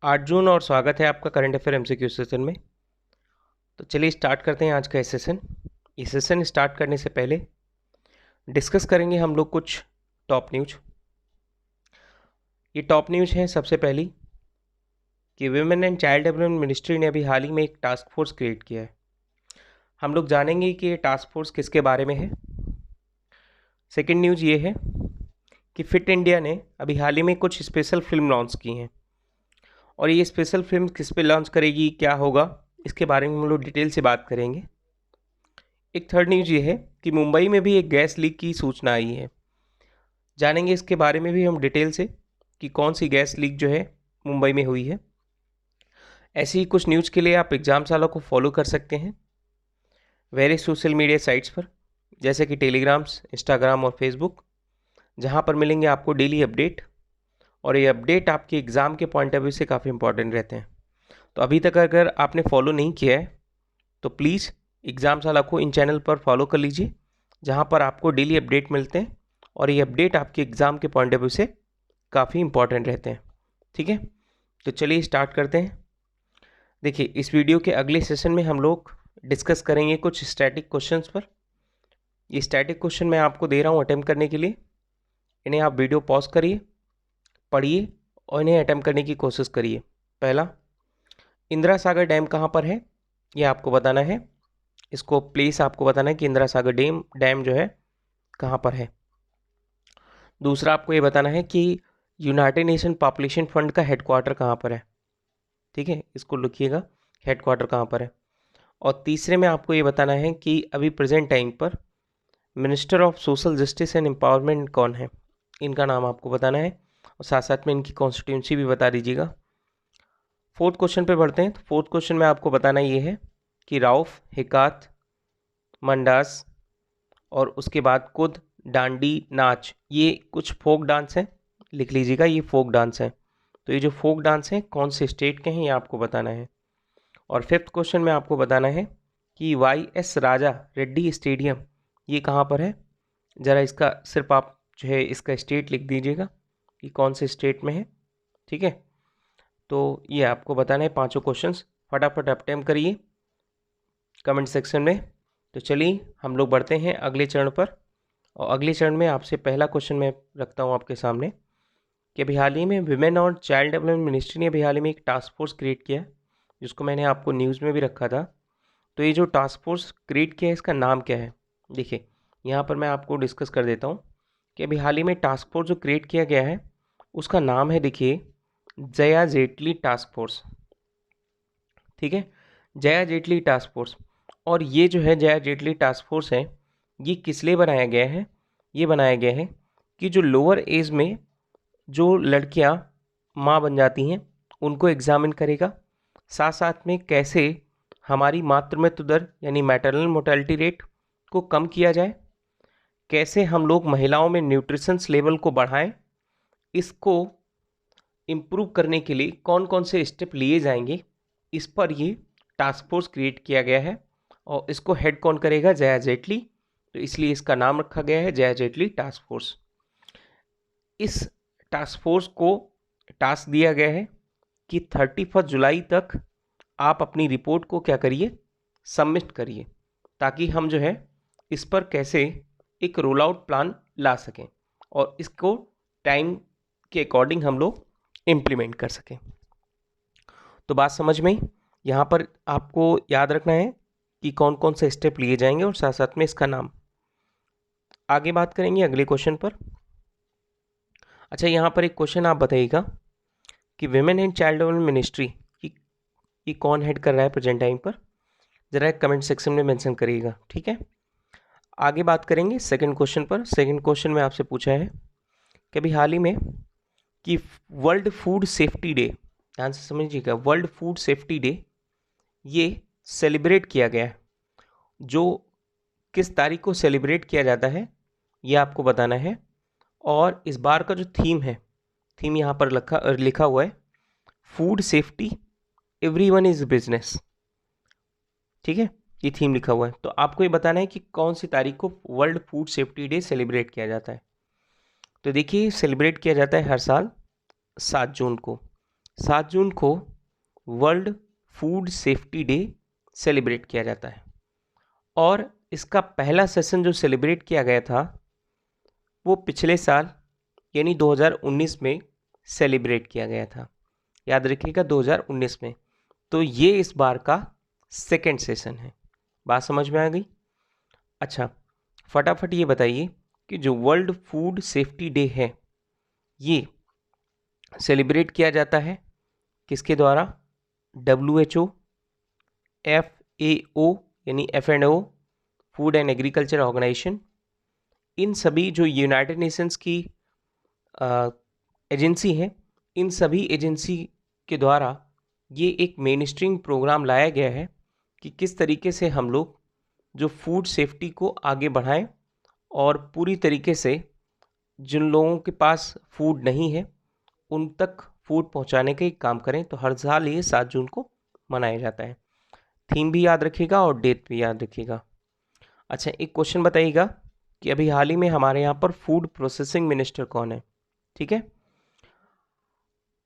8 जून और स्वागत है आपका करंट अफेयर एमसीक्यू सेशन में। तो चलिए स्टार्ट करते हैं आज का सेशन। ये सेशन स्टार्ट करने से पहले डिस्कस करेंगे हम लोग कुछ टॉप न्यूज। ये टॉप न्यूज है सबसे पहली कि women and child development ministry ने अभी हाल ही में एक टास्क फोर्स क्रिएट किया है। हम लोग जानेंगे कि ये टास्क फोर्स किसके बारे में है। सेकेंड न्यूज ये है कि फिट इंडिया ने अभी हाल ही में कुछ स्पेशल फिल्म लॉन्च की हैं और ये स्पेशल फिल्म किस पे लॉन्च करेगी, क्या होगा, इसके बारे में हम लोग डिटेल से बात करेंगे। एक थर्ड न्यूज ये है कि मुंबई में भी एक गैस लीक की सूचना आई है। जानेंगे इसके बारे में भी हम डिटेल से कि कौन सी गैस लीक जो है मुंबई में हुई है। ऐसी ही कुछ न्यूज़ के लिए आप एग्जाम सालों को फॉलो कर सकते हैं वेरियस सोशल मीडिया साइट्स पर, जैसे कि टेलीग्राम्स, इंस्टाग्राम और फेसबुक, जहां पर मिलेंगे आपको डेली अपडेट। और ये अपडेट आपके एग्ज़ाम के पॉइंट ऑफ व्यू से काफ़ी इंपॉर्टेंट रहते हैं। तो अभी तक अगर आपने फॉलो नहीं किया है तो प्लीज़ एग्ज़ाम साला को इन चैनल पर फॉलो कर लीजिए, जहां पर आपको डेली अपडेट मिलते हैं और ये अपडेट आपके एग्ज़ाम के पॉइंट ऑफ व्यू से काफ़ी इंपॉर्टेंट रहते हैं। ठीक है, तो चलिए स्टार्ट करते हैं। देखिए, इस वीडियो के अगले सेशन में हम लोग डिस्कस करेंगे कुछ स्टैटिक क्वेश्चंस पर। ये स्टैटिक क्वेश्चन मैं आपको दे रहा हूँ अटेम्प्ट करने के लिए। इन्हें आप वीडियो पॉज करिए, पढ़िए और इन्हें अटेम्प्ट करने की कोशिश करिए। पहला, इंदिरा सागर डैम कहाँ पर है, ये आपको बताना है। इसको प्लेस आपको बताना है कि इंदिरा सागर डैम जो है कहाँ पर है। दूसरा, आपको ये बताना है कि यूनाइटेड नेशन पॉपुलेशन फंड का हेडक्वार्टर कहाँ पर है। ठीक है, इसको लिखिएगा, हेडक्वार्टर कहाँ पर है। और तीसरे में आपको ये बताना है कि अभी प्रेजेंट टाइम पर minister of social justice and empowerment कौन है, इनका नाम आपको बताना है और साथ साथ में इनकी कॉन्स्टिट्यूंसी भी बता दीजिएगा। फोर्थ क्वेश्चन पे बढ़ते हैं। तो फोर्थ क्वेश्चन में आपको बताना ये है कि राउफ, हिकात, मंडास और उसके बाद कुद, डांडी, नाच, ये कुछ फोक डांस हैं। लिख लीजिएगा, ये फोक डांस है। तो ये जो फोक डांस हैं कौन से स्टेट के हैं ये आपको बताना है। और फिफ्थ क्वेश्चन में आपको बताना है कि YS राजा रेड्डी स्टेडियम ये कहाँ पर है। ज़रा इसका सिर्फ आप जो है इसका स्टेट लिख दीजिएगा कि कौन से स्टेट में है। ठीक है, तो ये आपको बताना है पांचों क्वेश्चंस। फटाफट अटेम्प्ट करिए कमेंट सेक्शन में। तो चलिए हम लोग बढ़ते हैं अगले चरण पर। और अगले चरण में आपसे पहला क्वेश्चन मैं रखता हूँ आपके सामने कि अभी हाल ही में विमेन और चाइल्ड डेवलपमेंट मिनिस्ट्री ने अभी हाल ही में एक टास्क फोर्स क्रिएट किया है, जिसको मैंने आपको न्यूज़ में भी रखा था। तो ये जो टास्क फोर्स क्रिएट किया है इसका नाम क्या है। देखिए, यहाँ पर मैं आपको डिस्कस कर देता हूँ कि अभी हाल ही में टास्क फोर्स जो क्रिएट किया गया है उसका नाम है, देखिए, जया जेटली टास्क फोर्स। ठीक है, जया जेटली टास्क फोर्स। और ये जो है जया जेटली टास्क फोर्स है, ये किस लिए बनाया गया है। ये बनाया गया है कि जो लोअर एज में जो लड़कियां माँ बन जाती हैं उनको एग्जामिन करेगा। साथ साथ में कैसे हमारी मातृ मृत्यु दर यानी मैटरनल मोर्टेलिटी रेट को कम किया जाए, कैसे हम लोग महिलाओं में न्यूट्रिशंस लेवल को बढ़ाएं, इसको इम्प्रूव करने के लिए कौन कौन से स्टेप लिए जाएंगे, इस पर ये टास्क फोर्स क्रिएट किया गया है। और इसको हेड कौन करेगा, जया जेटली। तो इसलिए इसका नाम रखा गया है जया जेटली टास्क फोर्स। इस टास्क फोर्स को टास्क दिया गया है कि 31 जुलाई तक आप अपनी रिपोर्ट को क्या करिए, सबमिट करिए, ताकि हम जो है इस पर कैसे एक रोल आउट प्लान ला सकें और इसको टाइम के अकॉर्डिंग हम लोग इम्प्लीमेंट कर सकें। तो बात समझ में, यहाँ पर आपको याद रखना है कि कौन कौन से स्टेप लिए जाएंगे और साथ साथ में इसका नाम। आगे बात करेंगे अगले क्वेश्चन पर। अच्छा, यहाँ पर एक क्वेश्चन आप बताइएगा कि women and child development ministry ये कौन हेड कर रहा है प्रेजेंट टाइम पर, ज़रा कमेंट सेक्शन में मेंशन करिएगा। ठीक है, आगे बात करेंगे सेकंड क्वेश्चन पर। सेकंड क्वेश्चन में आपसे पूछा है कि अभी हाल ही में कि वर्ल्ड फूड सेफ्टी डे, ध्यान से समझिएगा, वर्ल्ड फूड सेफ्टी डे ये सेलिब्रेट किया गया है। जो किस तारीख को सेलिब्रेट किया जाता है ये आपको बताना है। और इस बार का जो थीम है, थीम यहाँ पर लिखा हुआ है food safety everyone is business. ठीक है, ये थीम लिखा हुआ है। तो आपको ये बताना है कि कौन सी तारीख को world food safety day celebrate किया जाता है। तो देखिए, सेलिब्रेट किया जाता है हर साल 7 जून को। 7 जून को world food safety day celebrate किया जाता है और इसका पहला सेशन जो सेलिब्रेट किया गया था वो पिछले साल यानी 2019 में सेलिब्रेट किया गया था। याद रखिएगा 2019 में। तो ये इस बार का सेकंड सेशन है। बात समझ में आ गई? अच्छा, फटाफट ये बताइए कि जो वर्ल्ड फूड सेफ्टी डे है ये सेलिब्रेट किया जाता है किसके द्वारा? WHO, FAO यानी F&O, food and agriculture organization, इन सभी जो यूनाइटेड नेशंस की एजेंसी हैं, इन सभी एजेंसी के द्वारा ये एक मेन स्ट्रीम प्रोग्राम लाया गया है कि किस तरीके से हम लोग जो फूड सेफ्टी को आगे बढ़ाएं और पूरी तरीके से जिन लोगों के पास फूड नहीं है उन तक फूड पहुंचाने का काम करें। तो हर साल ये 7 जून को मनाया जाता है। थीम भी याद रखिएगा और डेट भी याद रखिएगा। अच्छा, एक क्वेश्चन बताइएगा कि अभी हाल ही में हमारे यहाँ पर फूड प्रोसेसिंग मिनिस्टर कौन है? ठीक है,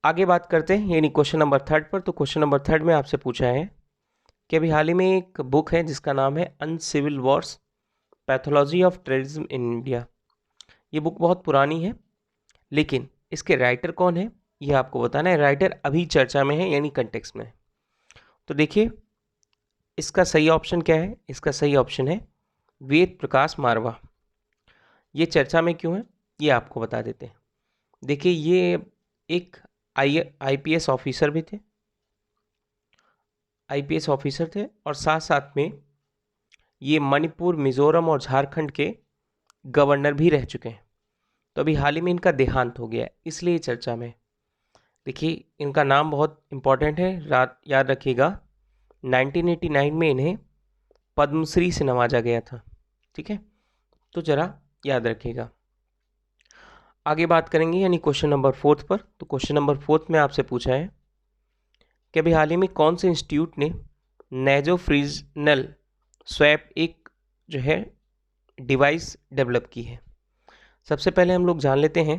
आगे बात करते हैं यानी क्वेश्चन नंबर 3 पर। तो क्वेश्चन नंबर 3 में आपसे पूछा है कि अभी हाल ही में एक बुक है जिसका नाम है uncivil wars, pathology of terrorism in India. ये बुक बहुत पुरानी है लेकिन इसके राइटर कौन है ये आपको बताना है। राइटर अभी चर्चा में है यानी कंटेक्स्ट में है। तो देखिए इसका सही ऑप्शन क्या है? इसका सही ऑप्शन है वेद प्रकाश मारवा। ये चर्चा में क्यों है ये आपको बता देते हैं। देखिए ये एक IPS ऑफिसर भी थे, IPS ऑफिसर थे और साथ साथ में ये मणिपुर, मिजोरम और झारखंड के गवर्नर भी रह चुके हैं। तो अभी हाल ही में इनका देहांत हो गया है इसलिए चर्चा में। देखिए इनका नाम बहुत इम्पोर्टेंट है, याद रखिएगा। 1989 में इन्हें पद्मश्री से नवाजा गया था। ठीक है, तो ज़रा याद रखिएगा। आगे बात करेंगे यानी क्वेश्चन नंबर 4 पर। तो क्वेश्चन नंबर 4 में आपसे पूछा है कि अभी हाल ही में कौन से इंस्टीट्यूट ने नेजोफ्रीजनल स्वैप एक जो है डिवाइस डेवलप की है। सबसे पहले हम लोग जान लेते हैं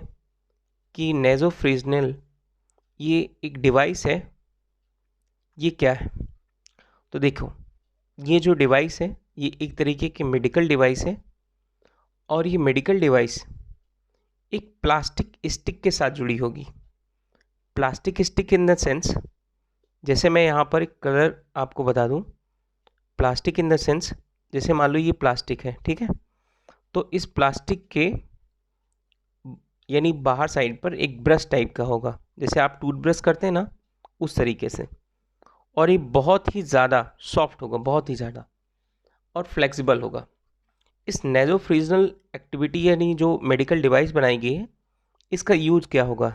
कि नेजोफ्रीजनल ये एक डिवाइस है, ये क्या है। तो देखो ये जो डिवाइस है ये एक तरीके की मेडिकल डिवाइस है और ये मेडिकल डिवाइस एक प्लास्टिक स्टिक के साथ जुड़ी होगी। Plastic stick in the sense, जैसे मैं यहाँ पर एक कलर आपको बता दूँ, प्लास्टिक इन द सेंस जैसे मान लो ये प्लास्टिक है, ठीक है। तो इस प्लास्टिक के यानी बाहर साइड पर एक ब्रश टाइप का होगा, जैसे आप टूथब्रश करते हैं ना उस तरीके से। और ये बहुत ही ज़्यादा सॉफ्ट होगा, बहुत ही ज़्यादा, और फ्लेक्सिबल होगा। इस नेजोफ्रीजनल एक्टिविटी यानी जो मेडिकल डिवाइस बनाई गई है इसका यूज क्या होगा?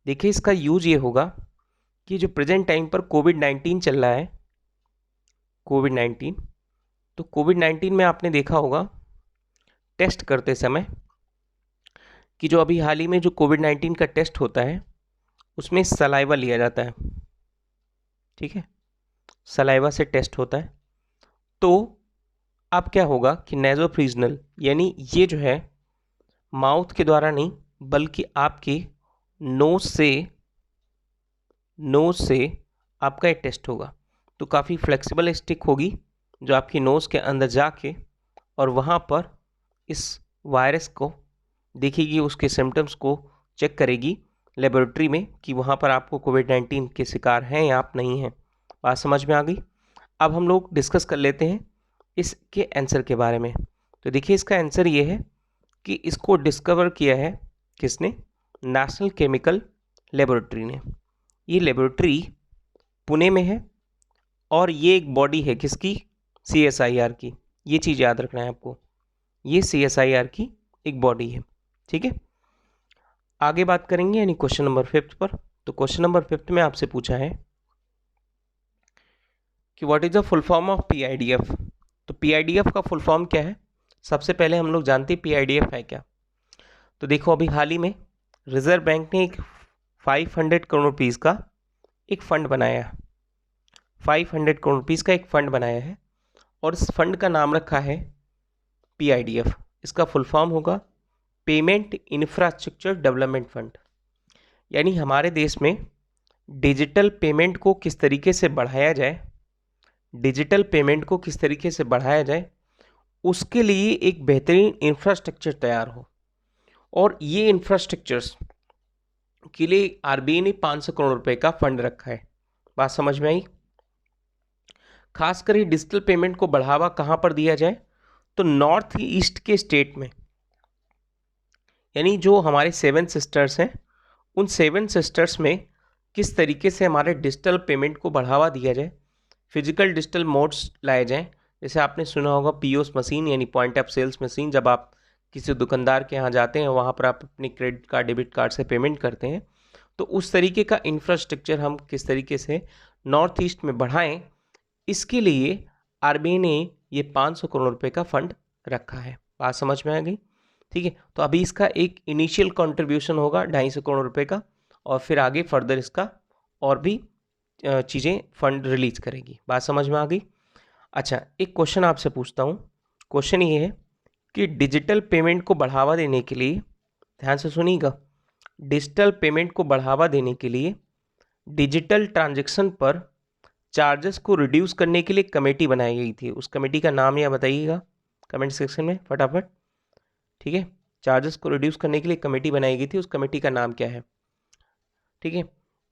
देखिए इसका यूज ये होगा कि जो प्रेजेंट टाइम पर कोविड-19 चल रहा है, कोविड-19, तो कोविड-19 में आपने देखा होगा टेस्ट करते समय कि जो अभी हाल ही में जो कोविड-19 का टेस्ट होता है उसमें सलाइवा लिया जाता है, ठीक है, सलाइवा से टेस्ट होता है। तो अब क्या होगा कि नेजोफ्रीजनल यानी ये जो है माउथ के द्वारा नहीं बल्कि आपके नोज से आपका ये टेस्ट होगा। तो काफ़ी फ्लेक्सिबल स्टिक होगी जो आपकी नोज़ के अंदर जाके और वहाँ पर इस वायरस को देखेगी, उसके सिम्टम्स को चेक करेगी लेबोरेटरी में कि वहाँ पर आपको कोविड-19 के शिकार हैं या आप नहीं हैं। बात समझ में आ गई? अब हम लोग डिस्कस कर लेते हैं इसके आंसर के बारे में। तो देखिए इसका आंसर ये है कि इसको डिस्कवर किया है किसने? नेशनल केमिकल लेबोरेटरी ने। ये लेबोरेटरी पुणे में है और ये एक बॉडी है किसकी? CSIR की। ये चीज़ याद रखना है आपको, ये CSIR की एक बॉडी है, ठीक है। आगे बात करेंगे यानी क्वेश्चन नंबर 5 पर। तो क्वेश्चन नंबर 5 में आपसे पूछा है कि what is the full form of PIDF। तो PIDF का फुल फॉर्म क्या है? सबसे पहले हम लोग जानते हैं PIDF है क्या। तो देखो अभी हाल ही में रिजर्व बैंक ने एक 500 करोड़ रुपीज़ का एक फंड बनाया है, 500 करोड़ रुपीज़ का एक फंड बनाया है और इस फंड का नाम रखा है PIDF। इसका फुल फॉर्म होगा पेमेंट इंफ्रास्ट्रक्चर डेवलपमेंट फंड। यानी हमारे देश में डिजिटल पेमेंट को किस तरीके से बढ़ाया जाए, डिजिटल पेमेंट को किस तरीके से बढ़ाया जाए, उसके लिए एक बेहतरीन इंफ्रास्ट्रक्चर तैयार हो। और ये इंफ्रास्ट्रक्चर्स के लिए आरबीआई ने 500 करोड़ रुपए का फंड रखा है। बात समझ में आई? खासकर ये डिजिटल पेमेंट को बढ़ावा कहाँ पर दिया जाए, तो नॉर्थ ईस्ट के स्टेट में, यानी जो हमारे 7 सिस्टर्स हैं, उन 7 सिस्टर्स में किस तरीके से हमारे डिजिटल पेमेंट को बढ़ावा दिया जाए, फिजिकल डिजिटल मोड्स लाए जाएं। जैसे आपने सुना होगा पीओएस मशीन, यानी पॉइंट ऑफ सेल्स मशीन, जब आप किसी दुकानदार के यहाँ जाते हैं वहाँ पर आप अपने क्रेडिट कार्ड डेबिट कार्ड से पेमेंट करते हैं, तो उस तरीके का इंफ्रास्ट्रक्चर हम किस तरीके से नॉर्थ ईस्ट में बढ़ाएं, इसके लिए आरबीआई ने ये 500 करोड़ रुपए का फंड रखा है। बात समझ में आ गई? ठीक है, तो अभी इसका एक इनिशियल कंट्रीब्यूशन होगा 250 करोड़ रुपए का, और फिर आगे फर्दर इसका और भी चीज़ें फंड रिलीज करेगी। बात समझ में आ गई? अच्छा, एक क्वेश्चन आपसे पूछता हूँ। क्वेश्चन ये है कि डिजिटल पेमेंट को बढ़ावा देने के लिए, ध्यान से सुनिएगा, डिजिटल पेमेंट को बढ़ावा देने के लिए डिजिटल ट्रांजैक्शन पर चार्जेस को रिड्यूस करने के लिए कमेटी बनाई गई थी। उस कमेटी का नाम या बताइएगा कमेंट सेक्शन में फटाफट। ठीक है, चार्जेस को रिड्यूस करने के लिए कमेटी बनाई गई थी, उस कमेटी का नाम क्या है? ठीक है,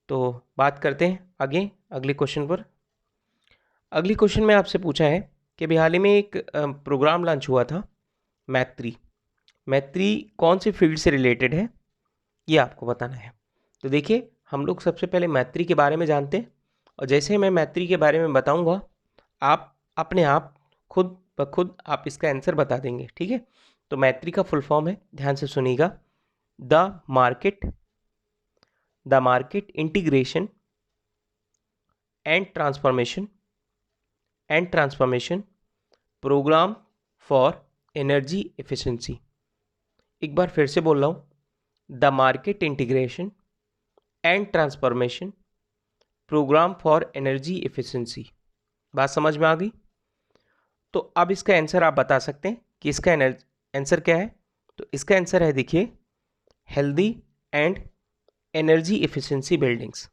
तो बात करते हैं आगे अगले क्वेश्चन पर। अगली क्वेश्चन में आपसे पूछा है कि अभी हाल ही में एक प्रोग्राम लॉन्च हुआ था, मैत्री। मैत्री कौन से फील्ड से रिलेटेड है, ये आपको बताना है। तो देखिए, हम लोग सबसे पहले मैत्री के बारे में जानते हैं, और जैसे मैं मैत्री के बारे में बताऊंगा, आप अपने आप खुद ब खुद आप इसका आंसर बता देंगे। ठीक है, तो मैत्री का फुल फॉर्म है, ध्यान से सुनिएगा, the market integration and transformation programme for energy efficiency. एक बार फिर से बोल रहा हूँ, the market integration and transformation programme for energy efficiency. बात समझ में आ गई? तो अब इसका आंसर आप बता सकते हैं कि इसका आंसर क्या है। तो इसका आंसर है, देखिए, healthy and energy efficiency buildings.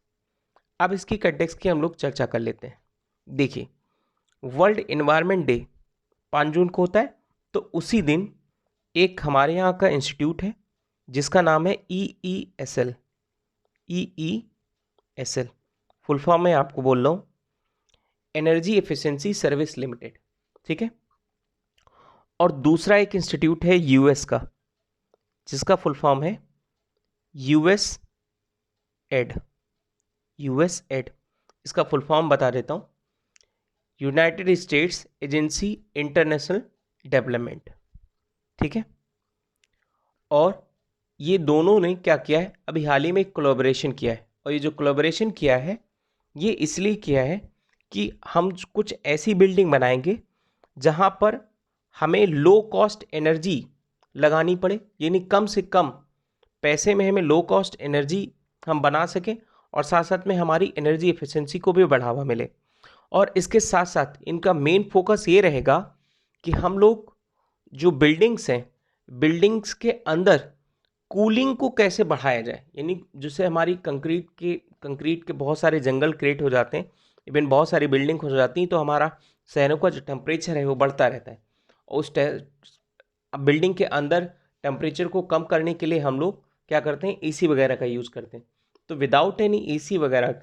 अब इसकी कंटेक्स्ट की हम लोग चर्चा कर लेते हैं। देखिए, वर्ल्ड एनवायरनमेंट डे 5 जून को होता है, तो उसी दिन एक हमारे यहाँ का इंस्टीट्यूट है जिसका नाम है EESL। EESL फुल फॉर्म में आपको बोल रहा हूँ, एनर्जी एफिशिएंसी सर्विस लिमिटेड। ठीक है, और दूसरा एक इंस्टीट्यूट है यूएस का, जिसका फुल फॉर्म है USAID। इसका फुल फॉर्म बता देता हूँ, United states agency international development. ठीक है, और ये दोनों ने क्या किया है, अभी हाल ही में कोलैबोरेशन किया है, और ये जो कोलैबोरेशन किया है ये इसलिए किया है कि हम कुछ ऐसी बिल्डिंग बनाएंगे जहाँ पर हमें लो कॉस्ट एनर्जी लगानी पड़े, यानी कम से कम पैसे में हमें लो कॉस्ट एनर्जी हम बना सकें, और साथ साथ में हमारी एनर्जी एफिशिएंसी को भी बढ़ावा मिले। और इसके साथ साथ इनका मेन फोकस ये रहेगा कि हम लोग जो बिल्डिंग्स हैं, बिल्डिंग्स के अंदर कूलिंग को कैसे बढ़ाया जाए, यानी जिससे हमारी कंक्रीट के बहुत सारे जंगल क्रिएट हो जाते हैं, इवन बहुत सारी बिल्डिंग हो जाती हैं, तो हमारा शहरों का जो टेम्परेचर है वो बढ़ता रहता है, और उस बिल्डिंग के अंदर टेम्परेचर को कम करने के लिए हम लोग क्या करते हैं, एसी वगैरह का यूज़ करते हैं। तो विदाउट एनी एसी वगैरह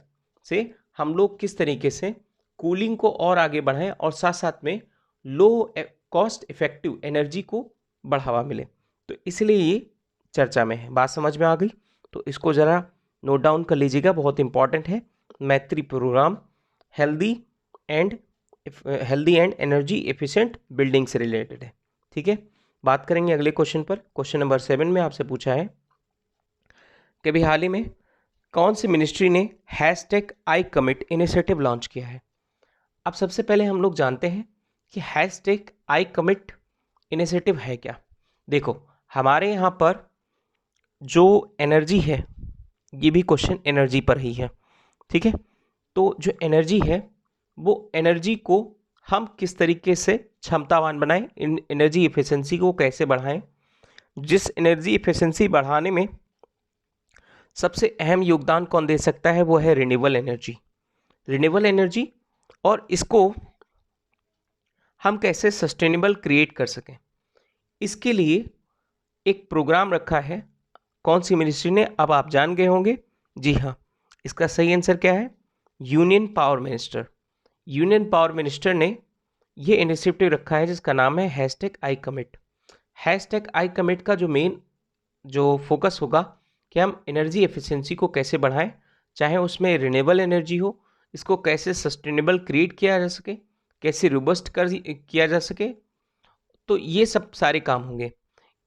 से हम लोग किस तरीके से कूलिंग को और आगे बढ़ाएं, और साथ साथ में लो कॉस्ट इफेक्टिव एनर्जी को बढ़ावा मिले, तो इसलिए ये चर्चा में है। बात समझ में आ गई? तो इसको ज़रा नोट डाउन कर लीजिएगा, बहुत इंपॉर्टेंट है। Maitree programme healthy and energy efficient building से रिलेटेड है। ठीक है, बात करेंगे अगले क्वेश्चन पर। क्वेश्चन नंबर 7 में आपसे पूछा है कि अभी हाल ही में कौन सी मिनिस्ट्री ने #ICommit इनिशिएटिव लॉन्च किया है। अब सबसे पहले हम लोग जानते हैं कि #ICommit इनिशिएटिव है क्या। देखो, हमारे यहाँ पर जो एनर्जी है, ये भी क्वेश्चन एनर्जी पर ही है। ठीक है, तो जो एनर्जी है वो एनर्जी को हम किस तरीके से क्षमतावान बनाएं, इन एनर्जी एफिशिएंसी को कैसे बढ़ाएं, जिस एनर्जी एफिशिएंसी बढ़ाने में सबसे अहम योगदान कौन दे सकता है, वो है रिन्यूएबल एनर्जी। रिन्यूएबल एनर्जी, और इसको हम कैसे सस्टेनेबल क्रिएट कर सकें, इसके लिए एक प्रोग्राम रखा है। कौन सी मिनिस्ट्री ने, अब आप जान गए होंगे। जी हाँ, इसका सही आंसर क्या है, union power minister. Union power minister ने ये इनिशिएटिव रखा है जिसका नाम है hashtag I commit. Hashtag I commit का जो फोकस होगा कि हम एनर्जी एफिशिएंसी को कैसे बढ़ाएं, चाहे उसमें रिन्यूएबल एनर्जी हो, इसको कैसे सस्टेनेबल क्रिएट किया जा सके, कैसे रोबस्ट किया जा सके। तो ये सब सारे काम होंगे।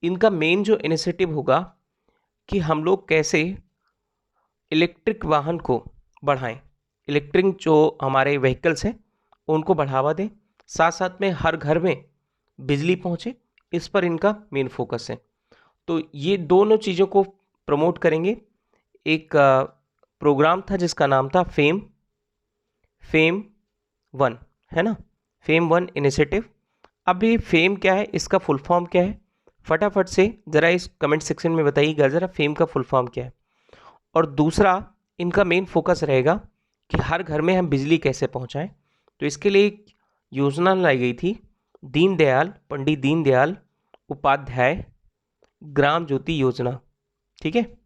इनका मेन जो इनिशिएटिव होगा कि हम लोग कैसे इलेक्ट्रिक वाहन को बढ़ाएं, इलेक्ट्रिक जो हमारे व्हीकल्स हैं उनको बढ़ावा दें, साथ साथ में हर घर में बिजली पहुंचे, इस पर इनका मेन फोकस है। तो ये दोनों चीज़ों को प्रमोट करेंगे। एक प्रोग्राम था जिसका नाम था फेम 1, है ना, फेम 1 इनिशिएटिव। अब ये फेम क्या है, इसका फुल फॉर्म क्या है, फटाफट से ज़रा इस कमेंट सेक्शन में बताइएगा ज़रा, फेम का फुल फॉर्म क्या है। और दूसरा, इनका मेन फोकस रहेगा कि हर घर में हम बिजली कैसे पहुंचाएं। तो इसके लिए एक योजना लाई गई थी, पंडित दीनदयाल उपाध्याय ग्राम ज्योति योजना। ठीक है,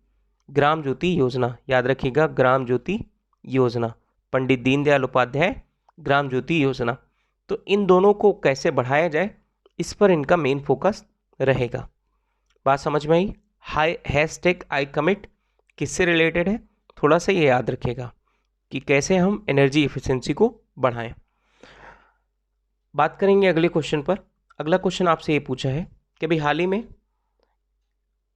ग्राम ज्योति योजना, याद रखिएगा, ग्राम ज्योति योजना, पंडित दीनदयाल उपाध्याय ग्राम ज्योति योजना। तो इन दोनों को कैसे बढ़ाया जाए, इस पर इनका मेन फोकस रहेगा। बात समझ में आई। हैशटैग आई कमिट किससे रिलेटेड है, थोड़ा सा ये याद रखिएगा कि कैसे हम एनर्जी एफिशिएंसी को बढ़ाएं। बात करेंगे अगले क्वेश्चन पर। अगला क्वेश्चन आपसे ये पूछा है कि अभी हाल ही में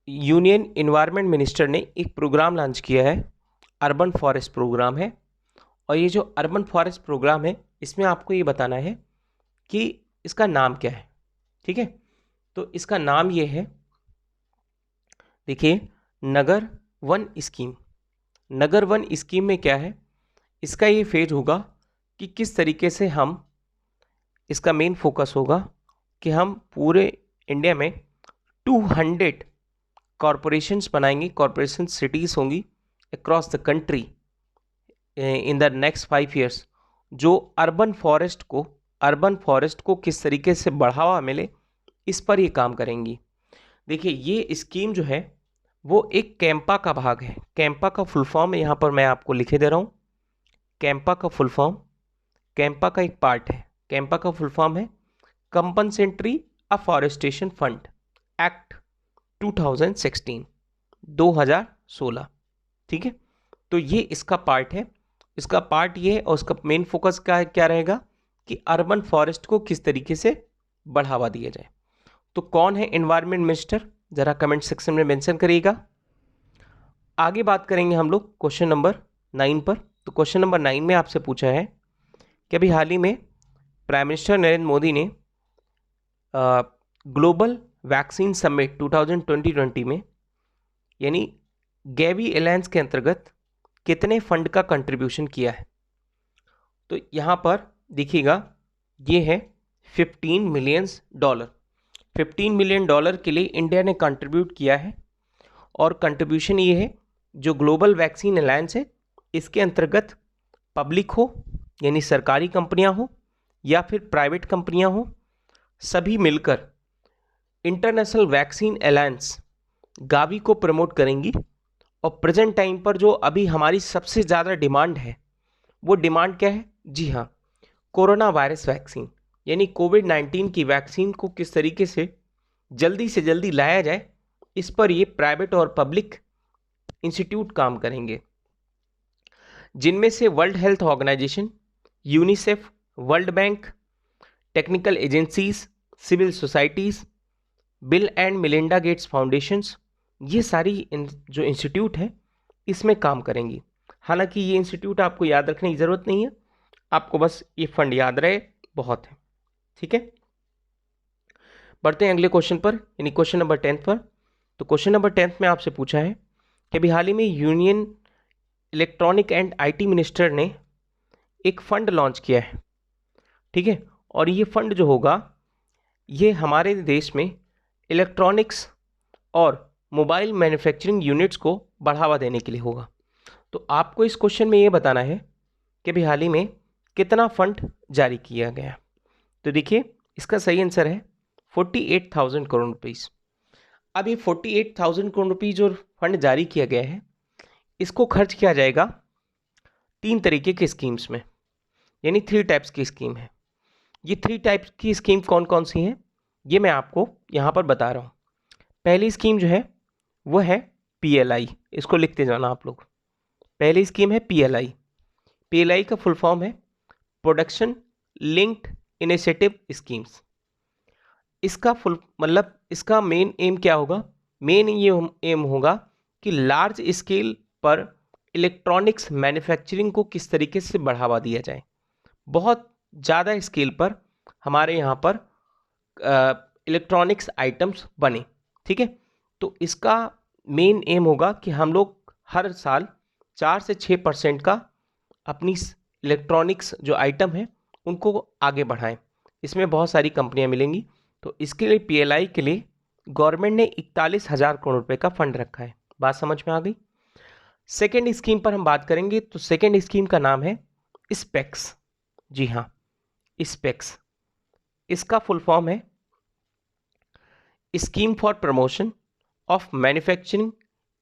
यूनियन इन्वायरमेंट मिनिस्टर ने एक प्रोग्राम लॉन्च किया है, अर्बन फॉरेस्ट प्रोग्राम है। और ये जो अर्बन फॉरेस्ट प्रोग्राम है, इसमें आपको ये बताना है कि इसका नाम क्या है। ठीक है, तो इसका नाम ये है, देखिए, नगर वन स्कीम। नगर वन स्कीम में क्या है, इसका ये फेज होगा कि किस तरीके से हम, इसका मेन फोकस होगा कि हम पूरे इंडिया में 200 कॉरपोरेशंस बनाएंगे, कॉरपोरेशन सिटीज़ होंगी across the country in the next 5 years, जो अर्बन फॉरेस्ट को किस तरीके से बढ़ावा मिले, इस पर ये काम करेंगी। देखिए, ये स्कीम जो है वो एक कैंपा का भाग है। कैंपा का फुल फॉर्म यहाँ पर मैं आपको लिखे दे रहा हूँ। कैंपा का फुल फॉर्म, कैंपा का एक पार्ट है। कैंपा का फुल फॉर्म है कंपनसेटरी अफॉरेस्टेशन फंड एक्ट 2016। ठीक है, तो ये इसका पार्ट है। इसका पार्ट ये है, और उसका मेन फोकस क्या रहेगा कि अर्बन फॉरेस्ट को किस तरीके से बढ़ावा दिया जाए। तो कौन है एनवायरनमेंट मिनिस्टर, जरा कमेंट सेक्शन में मेंशन करिएगा। आगे बात करेंगे हम लोग क्वेश्चन नंबर 9 पर। तो क्वेश्चन नंबर 9 में आपसे पूछा है कि अभी हाल ही में प्राइम मिनिस्टर नरेंद्र मोदी ने ग्लोबल वैक्सीन समिट 2020 में, यानी गैवी एलायंस के अंतर्गत कितने फंड का कंट्रीब्यूशन किया है। तो यहाँ पर देखिएगा, ये है $15 मिलियन। $15 मिलियन के लिए इंडिया ने कंट्रीब्यूट किया है। और कंट्रीब्यूशन ये है, जो ग्लोबल वैक्सीन अलायंस है, इसके अंतर्गत पब्लिक हो, यानी सरकारी कंपनियां हो या फिर प्राइवेट कंपनियां हो, सभी मिलकर इंटरनेशनल वैक्सीन अलायंस गावी को प्रमोट करेंगी। और प्रेजेंट टाइम पर जो अभी हमारी सबसे ज़्यादा डिमांड है, वो डिमांड क्या है, जी हाँ, कोरोना वायरस वैक्सीन, यानी कोविड-19 की वैक्सीन को किस तरीके से जल्दी लाया जाए, इस पर ये प्राइवेट और पब्लिक इंस्टीट्यूट काम करेंगे, जिनमें से World Health Organization, UNICEF, World Bank, technical agencies, civil societies, Bill and Melinda Gates foundations, ये सारी जो इंस्टीट्यूट है इसमें काम करेंगी। हालांकि ये इंस्टीट्यूट आपको याद रखने की ज़रूरत नहीं है, आपको बस ये फंड याद रहे बहुत है। ठीक है, बढ़ते हैं अगले क्वेश्चन पर, यानी क्वेश्चन नंबर 10 पर। तो क्वेश्चन नंबर 10 में आपसे पूछा है कि अभी हाल ही में union electronic and IT minister ने एक फंड लॉन्च किया है। ठीक है, और ये फंड जो होगा, ये हमारे देश में इलेक्ट्रॉनिक्स और मोबाइल मैन्युफैक्चरिंग यूनिट्स को बढ़ावा देने के लिए होगा। तो आपको इस क्वेश्चन में ये बताना है कि अभी हाल ही में कितना फंड जारी किया गया। तो देखिए इसका सही आंसर है 48,000 करोड़ रुपीस। अब ये 48,000 करोड़ रुपीस जो फंड जारी किया गया है, इसको खर्च किया जाएगा 3 तरीके की स्कीम्स में, यानी 3 टाइप्स की स्कीम है। ये 3 टाइप्स की स्कीम कौन कौन सी हैं, ये मैं आपको यहाँ पर बता रहा हूँ। पहली स्कीम जो है वो है PLI, इसको लिखते जाना आप लोग। पहली स्कीम है PLI। PLI का फुल फॉर्म है प्रोडक्शन लिंक्ड इनिशिएटिव स्कीम्स। इसका फुल मतलब इसका मेन एम क्या होगा, मेन ये एम होगा कि लार्ज स्केल पर इलेक्ट्रॉनिक्स मैन्युफैक्चरिंग को किस तरीके से बढ़ावा दिया जाए, बहुत ज़्यादा स्केल पर हमारे यहाँ पर इलेक्ट्रॉनिक्स आइटम्स बने। ठीक है, तो इसका मेन एम होगा कि हम लोग हर साल 4 से 6% का अपनी इलेक्ट्रॉनिक्स जो आइटम है उनको आगे बढ़ाएं। इसमें बहुत सारी कंपनियां मिलेंगी। तो इसके लिए PLI के लिए गवर्नमेंट ने 41,000 करोड़ रुपए का फंड रखा है। बात समझ में आ गई। सेकेंड स्कीम पर हम बात करेंगे। तो सेकेंड स्कीम का नाम है स्पेक्स। जी हाँ, स्पेक्स। इसका फुल फॉर्म है scheme for promotion of manufacturing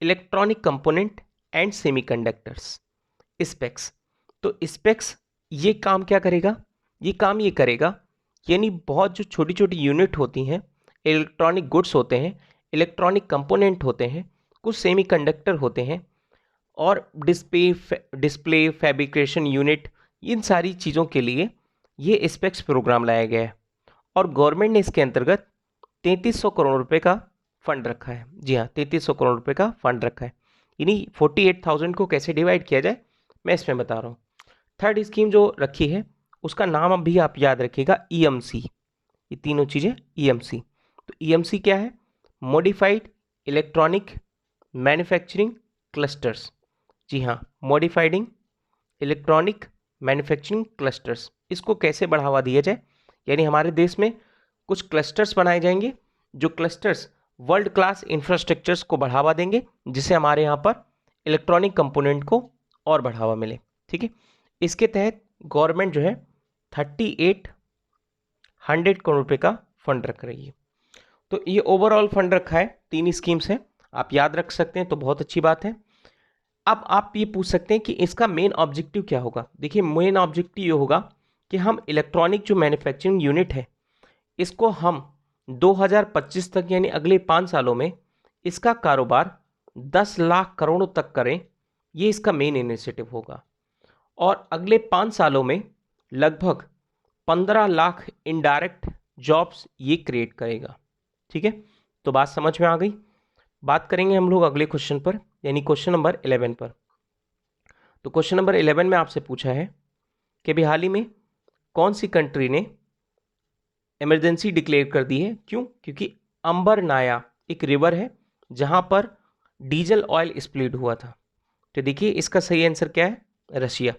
electronic component and semiconductors, specs. तो स्पेक्स ये काम क्या करेगा, ये काम ये करेगा यानी बहुत जो छोटी छोटी यूनिट होती हैं, इलेक्ट्रॉनिक गुड्स होते हैं, इलेक्ट्रॉनिक कंपोनेंट होते हैं, कुछ सेमीकंडक्टर होते हैं और डिस्प्ले फैब्रिकेशन यूनिट, इन सारी चीज़ों के लिए ये स्पेक्स प्रोग्राम लाया गया है। और गवर्नमेंट ने इसके अंतर्गत 3300 करोड़ रुपए का फंड रखा है। जी हाँ, 3300 करोड़ रुपए का फंड रखा है। यानी 48,000 को कैसे डिवाइड किया जाए मैं इसमें बता रहा हूँ। थर्ड स्कीम जो रखी है उसका नाम अब भी आप याद रखिएगा, EMC। ये तीनों चीज़ें EMC। तो EMC क्या है, मॉडिफाइड इलेक्ट्रॉनिक मैन्युफैक्चरिंग क्लस्टर्स। जी हाँ, मॉडिफाइडिंग इलेक्ट्रॉनिक मैन्युफैक्चरिंग क्लस्टर्स। इसको कैसे बढ़ावा दिया जाए, यानी हमारे देश में कुछ क्लस्टर्स बनाए जाएंगे, जो क्लस्टर्स वर्ल्ड क्लास इंफ्रास्ट्रक्चर्स को बढ़ावा देंगे, जिससे हमारे यहाँ पर इलेक्ट्रॉनिक कंपोनेंट को और बढ़ावा मिले। ठीक है, इसके तहत गवर्नमेंट जो है 3800 करोड़ रुपए का फंड रख रही है। तो ये ओवरऑल फंड रखा है, 3 स्कीम्स हैं, आप याद रख सकते हैं तो बहुत अच्छी बात है। अब आप ये पूछ सकते हैं कि इसका मेन ऑब्जेक्टिव क्या होगा। देखिए मेन ऑब्जेक्टिव ये होगा कि हम इलेक्ट्रॉनिक जो मैन्युफैक्चरिंग यूनिट है इसको हम 2025 तक यानी अगले 5 सालों में इसका कारोबार 10 लाख करोड़ तक करें, ये इसका मेन इनिशिएटिव होगा। और अगले 5 सालों में लगभग 15 लाख इनडायरेक्ट जॉब्स ये क्रिएट करेगा। ठीक है, तो बात समझ में आ गई। बात करेंगे हम लोग अगले क्वेश्चन पर, यानी क्वेश्चन नंबर 11 पर। तो क्वेश्चन नंबर 11 में आपसे पूछा है कि अभी हाल ही में कौन सी कंट्री ने इमरजेंसी डिक्लेयर कर दी है। क्यों? क्योंकि अंबर नाया एक रिवर है जहां पर डीजल ऑयल स्प्लिट हुआ था। तो देखिए इसका सही आंसर क्या है, रशिया।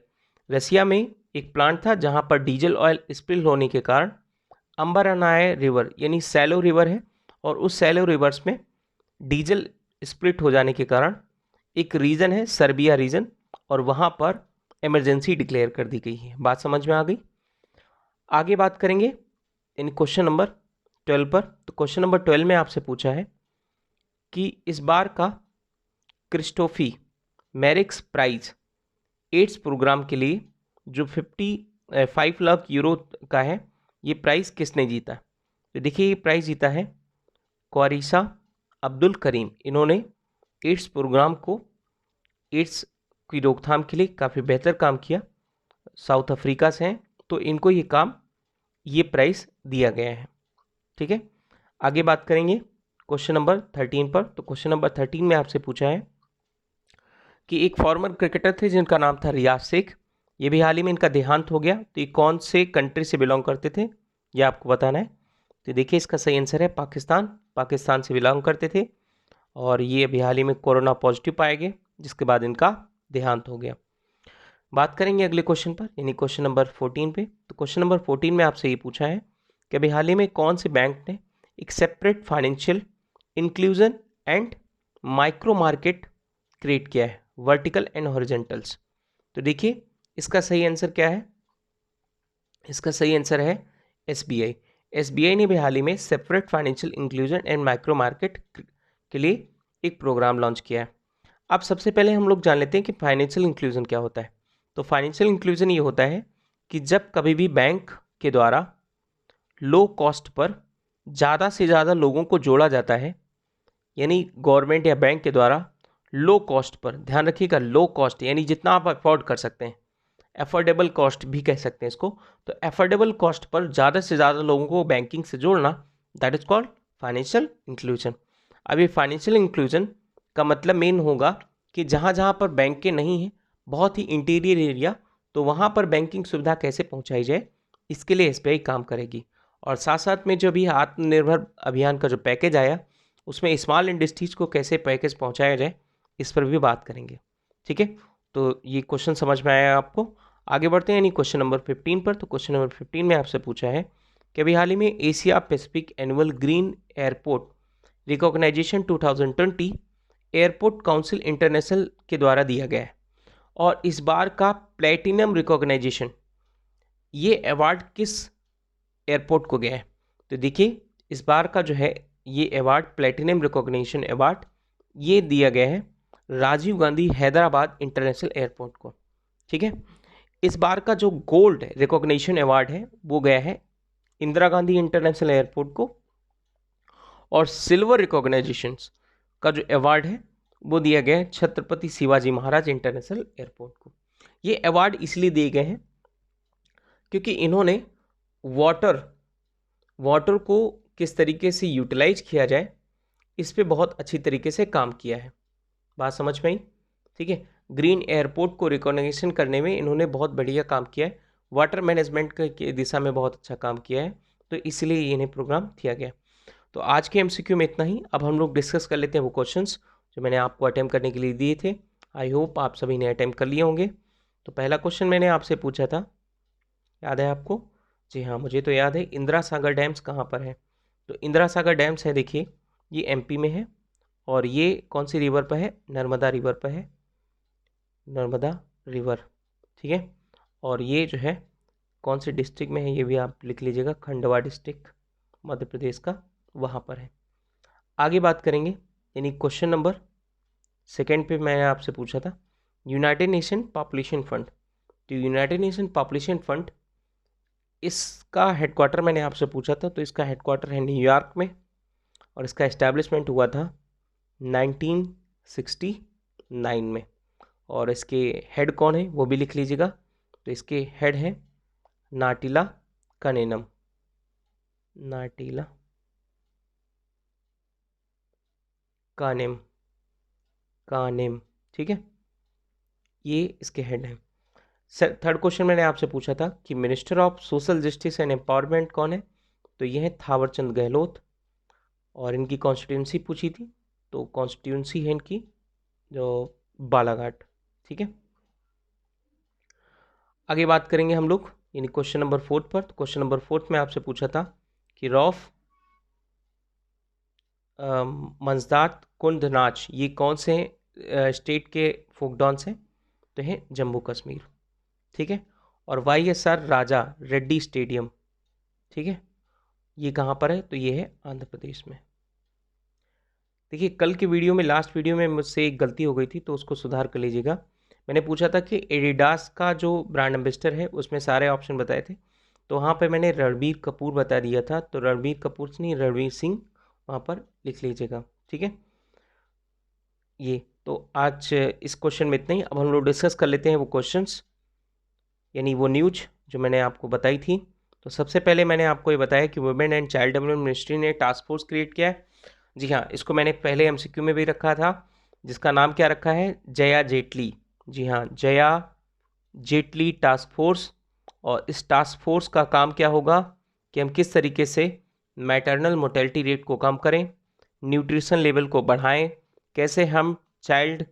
रशिया में एक प्लांट था जहां पर डीजल ऑयल स्पिल होने के कारण अंबर नाया रिवर यानी सैलो रिवर है, और उस सैलो रिवर्स में डीजल स्प्लिट हो जाने के कारण एक रीजन है सर्बिया रीजन, और वहां पर इमरजेंसी डिक्लेयर कर दी गई है। बात समझ में आ गई। आगे बात करेंगे इन क्वेश्चन नंबर 12 पर। तो क्वेश्चन नंबर 12 में आपसे पूछा है कि इस बार का क्रिस्टोफी मैरिक्स प्राइज एड्स प्रोग्राम के लिए जो 55 लाख यूरो का है, ये प्राइज़ किसने जीता। तो देखिए ये प्राइज़ जीता है क्वारिसा अब्दुल करीम। इन्होंने एड्स प्रोग्राम को, एड्स की रोकथाम के लिए काफ़ी बेहतर काम किया, साउथ अफ्रीका से हैं, तो इनको ये प्राइज़ दिया गया है। ठीक है, आगे बात करेंगे क्वेश्चन नंबर 13 पर। तो क्वेश्चन नंबर 13 में आपसे पूछा है कि एक फॉर्मर क्रिकेटर थे जिनका नाम था रियाज शेख, ये भी हाल ही में इनका देहांत हो गया। तो ये कौन से कंट्री से बिलोंग करते थे, ये आपको बताना है। तो देखिए इसका सही आंसर है पाकिस्तान। पाकिस्तान से बिलोंग करते थे और ये अभी हाल ही में कोरोना पॉजिटिव पाए गए, जिसके बाद इनका देहांत हो गया। बात करेंगे अगले क्वेश्चन पर, यानी क्वेश्चन नंबर 14 पे। तो क्वेश्चन नंबर 14 में आपसे ये पूछा है कि अभी हाल ही में कौन से बैंक ने एक separate financial inclusion and micro market create किया है, वर्टिकल एंड हॉरिजेंटल्स। तो देखिए इसका सही आंसर क्या है, इसका सही आंसर है एसबीआई। एसबीआई ने भी हाल ही में separate financial inclusion and micro market के लिए एक प्रोग्राम लॉन्च किया है। अब सबसे पहले हम लोग जान लेते हैं कि फाइनेंशियल इंक्लूजन क्या होता है। तो फाइनेंशियल इंक्लूजन ये होता है कि जब कभी भी बैंक के द्वारा लो कॉस्ट पर ज़्यादा से ज़्यादा लोगों को जोड़ा जाता है, यानी गवर्नमेंट या बैंक के द्वारा लो कॉस्ट पर, ध्यान रखिएगा लो कॉस्ट यानी जितना आप अफोर्ड कर सकते हैं, एफोर्डेबल कॉस्ट भी कह सकते हैं इसको। तो एफोर्डेबल कॉस्ट पर ज़्यादा से ज़्यादा लोगों को बैंकिंग से जोड़ना, that is called financial inclusion. अभी फाइनेंशियल इंक्लूजन का मतलब मेन होगा कि जहाँ जहाँ पर बैंक के नहीं हैं, बहुत ही इंटीरियर एरिया, तो वहाँ पर बैंकिंग सुविधा कैसे पहुँचाई जाए, इसके लिए एसबीआई काम करेगी। और साथ साथ में जो भी आत्मनिर्भर अभियान का जो पैकेज आया, उसमें स्मॉल इंडस्ट्रीज़ को कैसे पैकेज पहुँचाया जाए, इस पर भी बात करेंगे। ठीक है, तो ये क्वेश्चन समझ में आया आपको। आगे बढ़ते हैं यानी क्वेश्चन नंबर 15 पर। तो क्वेश्चन नंबर 15 में आपसे पूछा है कि अभी हाल ही में Asia Pacific annual green airport recognition 2020 Airport Council International के द्वारा दिया गया है, और इस बार का प्लेटिनम रिकॉग्नाइजेशन, ये अवार्ड किस एयरपोर्ट को गया है। तो देखिए इस बार का जो है ये अवार्ड, प्लेटिनम रिकॉग्निशन अवार्ड, ये दिया गया है राजीव गांधी हैदराबाद इंटरनेशनल एयरपोर्ट को। ठीक है, इस बार का जो गोल्ड रिकॉग्निशन अवार्ड है वो गया है इंदिरा गांधी इंटरनेशनल एयरपोर्ट को, और सिल्वर रिकॉग्नाइजेशन का जो अवार्ड है वो दिया गया है छत्रपति शिवाजी महाराज इंटरनेशनल एयरपोर्ट को। ये अवार्ड इसलिए दिए गए हैं क्योंकि इन्होंने वाटर को किस तरीके से यूटिलाइज किया जाए, इस पे बहुत अच्छी तरीके से काम किया है। बात समझ में आई। ठीक है, ग्रीन एयरपोर्ट को रिकॉग्निशन करने में इन्होंने बहुत बढ़िया काम किया है, वाटर मैनेजमेंट की दिशा में बहुत अच्छा काम किया है, तो इसलिए इन्हें प्रोग्राम दिया गया। तो आज के एमसीक्यू में इतना ही। अब हम लोग डिस्कस कर लेते हैं वो क्वेश्चंस जो मैंने आपको अटेम्प्ट करने के लिए दिए थे। आई होप आप सभी ने अटेम्प्ट कर लिए होंगे। तो पहला क्वेश्चन मैंने आपसे पूछा था, याद है आपको? जी हाँ, मुझे तो याद है। इंदिरा सागर डैम्स कहाँ पर है? तो इंदिरा सागर डैम्स है, देखिए ये एमपी में है, और ये कौन सी रिवर पर है? नर्मदा रिवर पर है, नर्मदा रिवर। ठीक है, और ये जो है कौन से डिस्ट्रिक्ट में है ये भी आप लिख लीजिएगा, खंडवा डिस्ट्रिक्ट मध्य प्रदेश का, वहाँ पर है। आगे बात करेंगे यानी क्वेश्चन नंबर सेकेंड पे मैंने आपसे पूछा था यूनाइटेड नेशन पॉपुलेशन फंड। तो यूनाइटेड नेशन पॉपुलेशन फंड, इसका हेडक्वार्टर मैंने आपसे पूछा था, तो इसका हेडक्वार्टर है न्यूयॉर्क में, और इसका इस्टेब्लिशमेंट हुआ था 1969 में। और इसके हेड कौन है वो भी लिख लीजिएगा। तो इसके हेड हैं नाटिला कनेनम, नाटिला कानेम, कानेम। ठीक है, ये इसके हेड हैं। सर थर्ड क्वेश्चन मैंने आपसे पूछा था कि minister of social justice and empowerment कौन है? तो ये है थावरचंद गहलोत, और इनकी कॉन्स्टिट्यूंसी पूछी थी, तो कॉन्स्टिट्यूंसी है इनकी जो बालाघाट। ठीक है, आगे बात करेंगे हम लोग यानी क्वेश्चन नंबर 4 पर। तो क्वेश्चन नंबर 4 में आपसे पूछा था कि रौफ मंजदात कुंड नाच, ये कौन से स्टेट के फोक डांस हैं? तो है जम्मू कश्मीर। ठीक है, और YSR राजा रेड्डी स्टेडियम, ठीक है, ये कहाँ पर है? तो ये है आंध्र प्रदेश में। देखिए कल की वीडियो में, लास्ट वीडियो में मुझसे एक गलती हो गई थी, तो उसको सुधार कर लीजिएगा। मैंने पूछा था कि एडिडास का जो ब्रांड एम्बेसडर है उसमें सारे ऑप्शन बताए थे, तो वहाँ पे मैंने रणबीर कपूर बता दिया था, तो रणबीर कपूर से नहीं, रणवीर सिंह वहाँ पर लिख लीजिएगा। ठीक है, ये तो आज इस क्वेश्चन में इतना ही। अब हम लोग डिस्कस कर लेते हैं वो क्वेश्चंस यानी वो न्यूज जो मैंने आपको बताई थी। तो सबसे पहले मैंने आपको ये बताया कि women and child development ministry ने टास्क फोर्स क्रिएट किया है। जी हाँ, इसको मैंने पहले एमसीक्यू में भी रखा था, जिसका नाम क्या रखा है? जया जेटली। जी हाँ, जया जेटली टास्क फोर्स। और इस टास्क फोर्स का काम क्या होगा कि हम किस तरीके से मैटरनल मोर्टेलिटी रेट को कम करें, न्यूट्रिशन लेवल को बढ़ाएं, कैसे हम चाइल्ड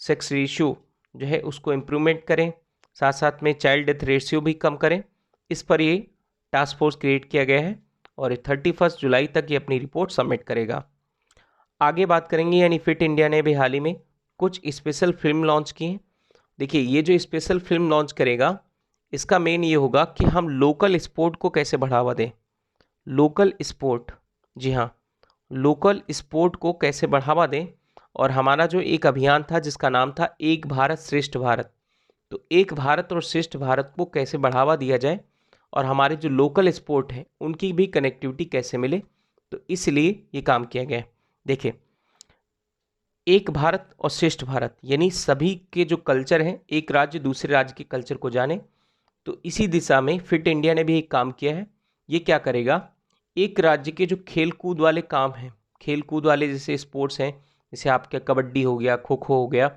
सेक्स रेशियो जो है उसको इम्प्रूवमेंट करें, साथ साथ में चाइल्ड डेथ रेशियो भी कम करें, इस पर ये टास्क फोर्स क्रिएट किया गया है, और 31 जुलाई तक ये अपनी रिपोर्ट सबमिट करेगा। आगे बात करेंगे यानी फिट इंडिया ने भी हाल ही में कुछ स्पेशल फिल्म लॉन्च की हैं। देखिए ये जो स्पेशल फिल्म लॉन्च करेगा इसका मेन ये होगा कि हम लोकल स्पोर्ट को कैसे बढ़ावा दें। लोकल स्पोर्ट, जी हाँ, लोकल स्पोर्ट को कैसे बढ़ावा दें। और हमारा जो एक अभियान था जिसका नाम था एक भारत श्रेष्ठ भारत, तो एक भारत और श्रेष्ठ भारत को कैसे बढ़ावा दिया जाए और हमारे जो लोकल स्पोर्ट हैं उनकी भी कनेक्टिविटी कैसे मिले, तो इसलिए ये काम किया गया है। देखिए एक भारत और श्रेष्ठ भारत यानी सभी के जो कल्चर हैं, एक राज्य दूसरे राज्य के कल्चर को जाने, तो इसी दिशा में फिट इंडिया ने भी एक काम किया है। ये क्या करेगा, एक राज्य के जो खेल कूद वाले काम हैं, खेल कूद वाले जैसे स्पोर्ट्स हैं, जैसे आपका कबड्डी हो गया, खो खो हो गया,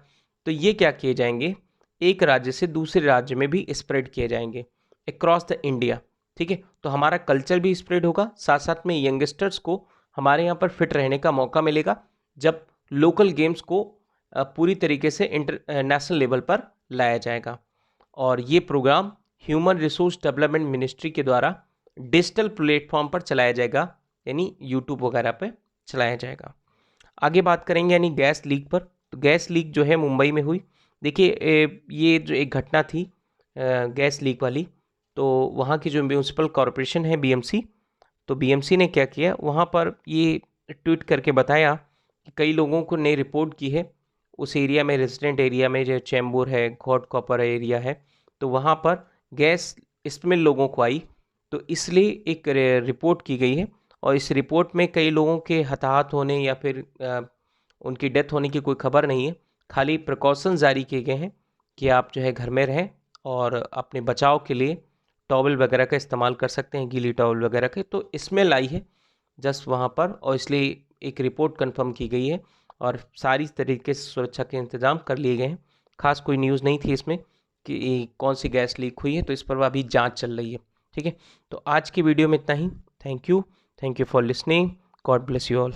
तो ये क्या किए जाएंगे, एक राज्य से दूसरे राज्य में भी स्प्रेड किए जाएंगे अक्रॉस द इंडिया। ठीक है, तो हमारा कल्चर भी स्प्रेड होगा, साथ साथ में यंगस्टर्स को हमारे यहाँ पर फिट रहने का मौका मिलेगा जब लोकल गेम्स को पूरी तरीके से इंटरनेशनल लेवल पर लाया जाएगा। और ये programme human resource development ministry के द्वारा डिजिटल प्लेटफॉर्म पर चलाया जाएगा, यानी यूट्यूब वगैरह पे चलाया जाएगा। आगे बात करेंगे यानी गैस लीक पर। तो गैस लीक जो है मुंबई में हुई। देखिए ये जो एक घटना थी गैस लीक वाली, तो वहाँ की जो म्यूनसिपल कॉरपोरेशन है बीएमसी, तो बीएमसी ने क्या किया, वहाँ पर ये ट्वीट करके बताया कि कई लोगों को ने रिपोर्ट की है उस एरिया में, रेजिडेंट एरिया में जो चैम्बूर है, घोट कॉपर एरिया है, तो वहाँ पर गैस स्मेल लोगों को आई, तो इसलिए एक रिपोर्ट की गई है। और इस रिपोर्ट में कई लोगों के हताहत होने या फिर उनकी डेथ होने की कोई खबर नहीं है, खाली प्रिकॉशन जारी किए गए हैं कि आप जो है घर में रहें और अपने बचाव के लिए टॉवल वगैरह का इस्तेमाल कर सकते हैं, गीली टॉवल वगैरह के। तो स्मेल आई है जस्ट वहाँ पर, और इसलिए एक रिपोर्ट कंफर्म की गई है और सारी तरीके से सुरक्षा के इंतजाम कर लिए गए हैं। खास कोई न्यूज़ नहीं थी इसमें कि कौन सी गैस लीक हुई है, तो इस पर अभी जांच चल रही है। ठीक है, तो आज की वीडियो में इतना ही। Thank you for listening. God bless you all.